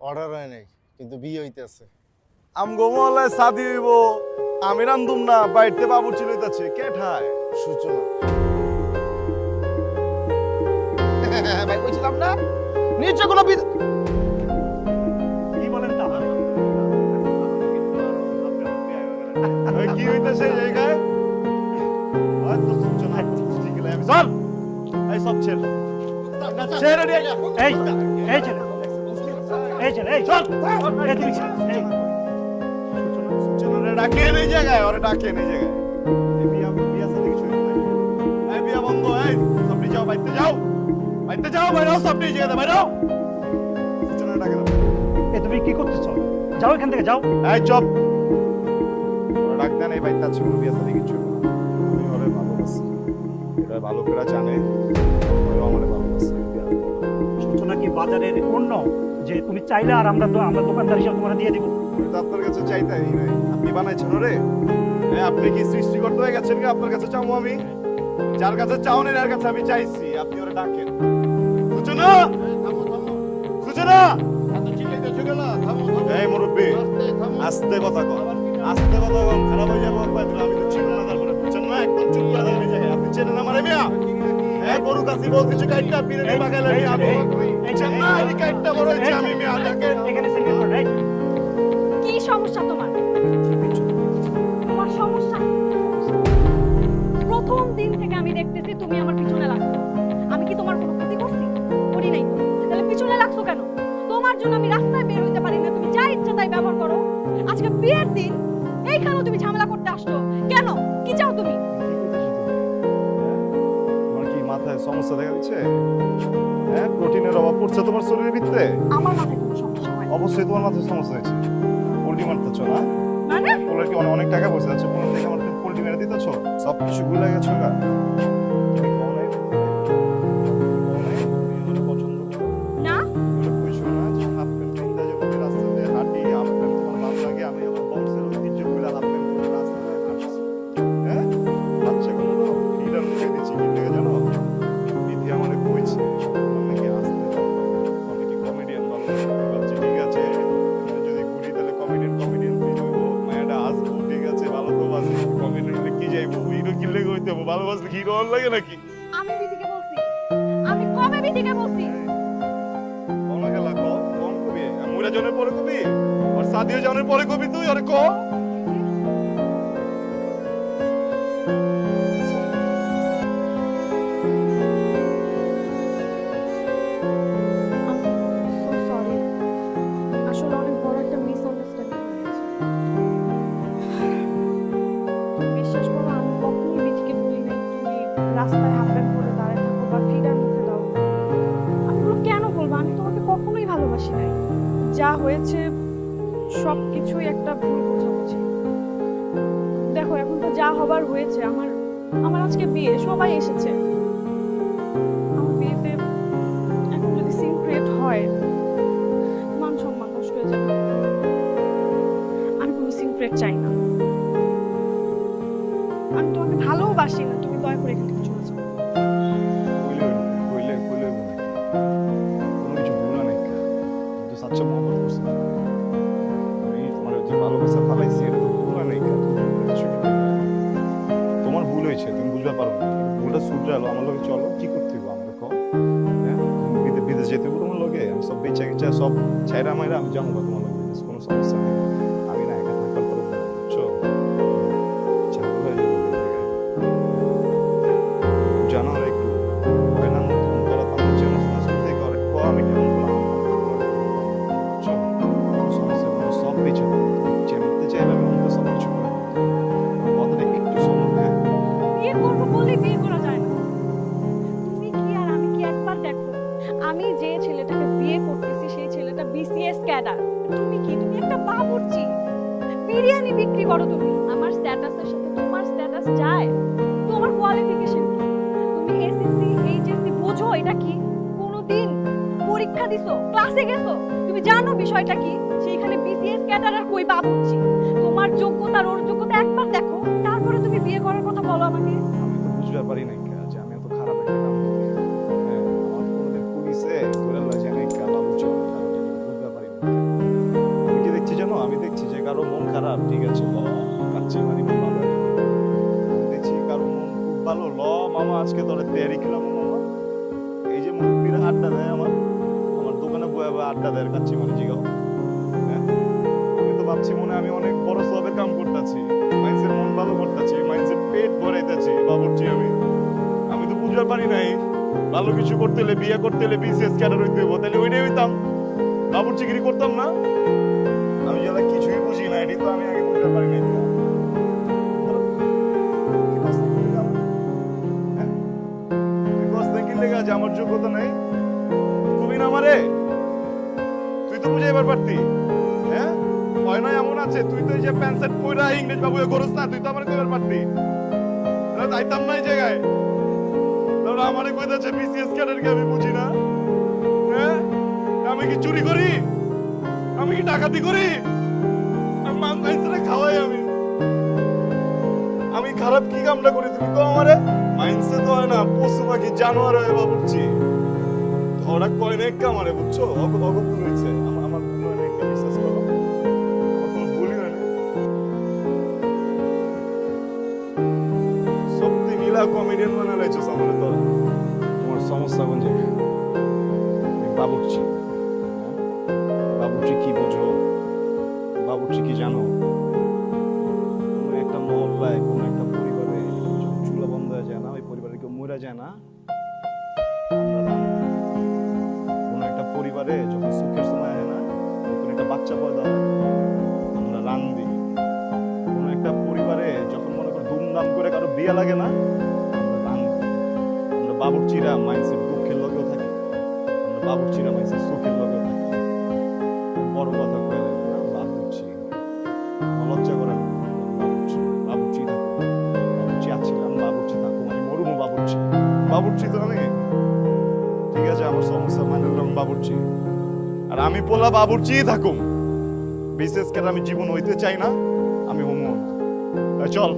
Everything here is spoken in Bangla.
অর্ডার হয় নাই, কিন্তু বিয়ে হইতেছে। আমগো মহল্লায় শাদি হইব, আমি রান্ধুম না, বাইরতে বাবুর্চি লইতাছে। কে ঠায়? সূচনা। ভাই কইছিলাম না নিশ্চয় কোনো কি বলেন তা? ওই কি হইতাছে এই জায়গায়? হয়তো সূচনা ঠিক লাগে। আমি চল। এই সব ছেড়ে। ছেড়ে দে। এই এই ছেলে এই চল। এই তুমি এই সূচনারে ডাকে এই জায়গায়, ওরে ডাকে এই জায়গায়। এই বিয়া সাথে কিছু হইতো নাকি? এই বিয়া বন্ধ, এই সব নিয়ে যাও, বাইতে যাও। বাইতে যাও, বাইরে সব নিয়ে যেতে বাইরে। সূচনারে ডাকে না। এই তুমি কি করতেছো? যাও এখান থেকে যাও। এই চুপ। ওরা ডাক দেন, এই বাইতে আছে কোনো বিয়া সাথে কিছু হইতো না। আমি ওরে ভালোবাসি। এটা ভালো করে জানে। ওরে আমারে ভালোবাসে। সূচনা কি বাজারের অন্য যে তুমি চাইলে আর আমরা দোকানদার হিসেবে তোমার দিয়ে দিব? আমি তো আপনার কাছে চাইতাই নাই। আপনি বানাইছেন ওরে? আপনি কি সৃষ্টিকর্তা হয়ে গেছেন কি? আপনার কাছে চাও আমি? যার কাছে চাও না এর কাছে আমি চাইছি। আপনি ওরে ডাকেন। সূচনা! সূচনা! এই মুরব্বি, আস্তে কথা কর। আস্তে কথা কর, খারাপ হয়ে যাবে। আমি তো চিনি না, তারপরে বুঝছেন না, একদম চুপ করে দাঁড়িয়ে যায়। আপনি চেনেন আমারে মিয়া? গরু কাছি বল কিছু কাইটটা বিরিয়ানি বাগালে নিয়ে আমি বুঝছেন না, এই কাইটটা বড় হয়েছে আমি মিয়া দেখেন। এখানে সিঙ্গেল করো এই কি সমস্যা তোমার? তোমার সমস্যা প্রথম দিন থেকে আমি দেখতেছি তুমি আমার পিছনে লাগছো। আমি কি তোমার কোনো ক্ষতি করছি? করি নাই তো। তাহলে পিছনে লাগছো কেন? তোমার জন্য আমি রাস্তায় বের হইতে পারি না, তুমি যা ইচ্ছা তাই ব্যবহার করো। আজকে বিয়ের দিন, এইখানেও তুমি ঝামেলা করতে আসছো কেন? কি চাও তুমি? তোমার কি মাথায় সমস্যা দেখা দিচ্ছে? প্রোটিনের অভাব পড়ছে তোমার শরীরের ভিতরে? আমার মাথায় কোনো সমস্যা হয় না। অবশ্যই তোমার মাথায় সমস্যা হয়েছে। পোল্ট্রি মারতেছো না? মানে ওগুলোর কি অনেক টাকা পয়সা আছে? কোনো থেকে আমার পোল্ট্রি মেরে দিতেছো? সব কিছু ভুলে গেছো গা? তুমি কও নাই? কও নাই? তুমি আমাকে পছন্দ করো? না, তুমি কইছো না যে হাফ প্যান্ট কিনতে যাবো, রাস্তাতে হাঁটি, হাফ প্যান্ট তোমার ভালো লাগে, আমি আমার বংশের ঐতিহ্য বলে হাফ প্যান্ট পরে রাস্তাতে হাঁটছি। বাচ্চাগুলো তো ফিডার মুখে দিচ্ছি, কি লেগে জানো? বিধি আমারে কইছে অনেকে আসতে অনেকে কমেডিয়ান ভালো লাগে। ভাবছি ঠিক আছে, আমি যদি ঘুরি তাহলে কমেডিয়ান ফিল হইব। মায়াটা আসবো, ঠিক আছে, ভালো তো বাসি। কমেডিয়ান হলে কি যাইবো? হিরো কি লেগে হইতে হবে? ভালোবাসলে হিরো হল লাগে নাকি? আমি বিধিকে বলছি। আমি কবে বিধিকে বলছি? কম গেলা কম কবি। মুরা জনের পরে কবি, আর সাদিয়া জনের পরে কবি তুই, আরে ক। So sorry. আসলে অনেক বড় একটা মিসআন্ডারস্ট্যান্ডিং হয়েছে। বিশ্বাস করো, আমি কখনোই বিধিকে বলি নাই তুমি রাস্তায় হাফ প্যান্ট পরে দাঁড়িয়ে থাকো বা ফিডার মুখে দাও। আমি বলো কেন বলবো? আমি তোমাকে কখনোই ভালোবাসি নাই। যা হয়েছে সব কিছুই একটা ভুল বোঝাবুঝি। দেখো, এখন তো যা হবার হয়েছে। আমার আমার আজকে বিয়ে, সবাই এসেছে। আমার বিয়েতে এখন যদি সিন ক্রিয়েট হয়, মান সম্মান নষ্ট হয়ে যাবে। আমি কোনো সিন ক্রিয়েট চাই না। আমি তোমাকে ভালোবাসি না, তুমি দয়া করে এখান থেকে চলে যাও। কইলে কোনো কিছু ভুলা নাই কা? তো সাচ্চা মহব্বত করছি। আমি তোমার যে ভালোবাসা ফালাইছি এটা তো ভুলা নাই কা? তোমার ভুল হয়েছে, তুমি বুঝতে পারো না। ভুলটা শুধরালো, আমার লগে চলো, কি করতে হবে আমার কও? বিদেশ যেতে হবে তোমার লগে? আমি সব বেচা গেছা সব ছাইরা মাইরা আমি যাবো তোমার লগে, কোনো সমস্যা নেই। আমি না একা থাকতে পারবো না, বুঝছো? ঝামেলা হয়ে যাবে ওই জায়গায়। জানো আর একটু হয় না ফোন করা তো আমার চেয়ে মস্ত মস্ত থেকে অনেক কম। আমি কেমন বললাম বুঝছো? কোনো সমস্যা নেই, সব বেচে চেনতে চাইলে আমি অন্য সব কিছু করে কথাটা একটু শোনো। হ্যাঁ, বিয়ে করবো বলে বিয়ে করা যায় না। তুমি কি আর আমি কি একবার দেখো, আমি যে ছেলেটাকে বিয়ে করতেছি সেই ছেলেটা বিসিএস ক্যাডার। তুমি কি? তুমি একটা বাবুর্চি। বিরিয়ানি বিক্রি করো তুমি। আমার স্ট্যাটাসের সাথে তোমার স্ট্যাটাস যায়? তোমার কোয়ালিফিকেশন কি? তুমি এসএসসি এইচএসসি বোঝো এটা কি? কোনোদিন পরীক্ষা দিছো, ক্লাসে গেছো? তুমি জানো বিষয়টা কি? সেইখানে বিসিএস ক্যাডার আর কই বাবুর্চি। তোমার যোগ্যতা আর ওর যোগ্যতা একবার দেখো, তারপরে তুমি বিয়ে করার কথা বলো আমাকে। আমি তো বুঝতে পারি নাই কা যে আমি এত খারাপ একটা কাম করি। হ্যাঁ, আমার কোনোদিন পুলিশে ধরে লয় জানে কা বাবু চল, বুঝতে পারি না। খারাপ, ঠিক আছে ল কাচ্চি মারি মন ভালো লাগে। আমি দেখছি কারো মন খুব ভালো, ল মামা আজকে তোরে তেয়ারি খেলাম মামা। এই যে মুরব্বীরা আড্ডা দেয় আমার দোকানে বয়ে বয়ে আড্ডা দেয় কাচ্চি মারি জিগাও। হ্যাঁ আমি তো ভাবছি মনে হয় আমি অনেক বড় সবের কাম করতেছি, মাইন্সের মন ভালো করতেছি, মাইন্সের পেট ভরাইতেছি বাবুর্চি। আমি তো বুঝতে পারি নাই ভালো কিছু করতে হলে, বিয়ে করতে হলে বিসিএস ক্যাডার হইতে হইব, তাহলে ওইটাই হইতাম, বাবুর্চিগিরি করতাম না। আমি যারা কিছুই বুঝি না, এটি তো আমি আগে বুঝতে পারি নাই। আমার যোগ্যতা নাই তুমি না আমারে, তুই তো বুঝে এবার পারতি। হ্যাঁ হয় নয় এমন আছে, তুই তো এই যে প্যান্ট শার্ট পরা ইংরেজ বাবু গরজ না, তুই তো আমার কইবার পারতি, যাইতাম না এই জায়গায়। তোরা আমারে কইতাছে বিসিএস ক্যাডার কে আমি বুঝি না। হ্যাঁ আমি কি চুরি করি, আমি কি ডাকাতি করি, খাওয়াই আমি খারাপ কি কামটা করি তুমি তো আমারে? মাইন্ডসে তো হয় না, পশু পাখি জানোয়ার হয়ে বাবুর্চি ধরা কয় না একটা আমারে, বুঝছো? ভুল হয়েছে আমার ভুল হয় না, একটা বিশ্বাস করো, আমার কোনো ভুলই হয় না। সত্যি মিলা কমেডিয়ান বানা লাইছো আমারে তো। তোমার সমস্যা কোন জায়গায়? তুমি বাবুর্চি, বাবুর্চি কি বোঝো, বাবুর্চি কি জানো? কোনো একটা মহল্লায় কোনো একটা পরিবারে যখন চুলা বন্ধ হয়ে যায় না, ওই পরিবারে কেউ মরে যায় না, আমরা রান্না। কোনো একটা পরিবারে যখন সুখের সময় হয় না, নতুন একটা বাচ্চা পয়দা হয়, আমরা রান্ধি। কোনো একটা পরিবারে যখন মনে করো ধুমধাম করে কারো বিয়ে লাগে না, আমরা রান্ধি। আমরা বাবুর্চিরা মাইন্সের দুঃখের লগেও থাকি, আমরা বাবুর্চিরা মাইন্সের সুখের লগেও থাকি। বড় কথা কয়ে দেবে না বাবুর্চি, লজ্জা করে না, বাবুর্চি বাবুর্চি থাকো, বাবুর্চি আছিলাম, বাবুর্চি থাকো, মানে মরুমো বাবুর্চি, বাবুর্চি তো আমি। ঠিক আছে আমার সমস্যা মানে বাবুর্চি, আর আমি বললাম বাবুর্চি থাকুম, বিশেষ করে আমি জীবন হইতে চাই না, আমি হোমো। চল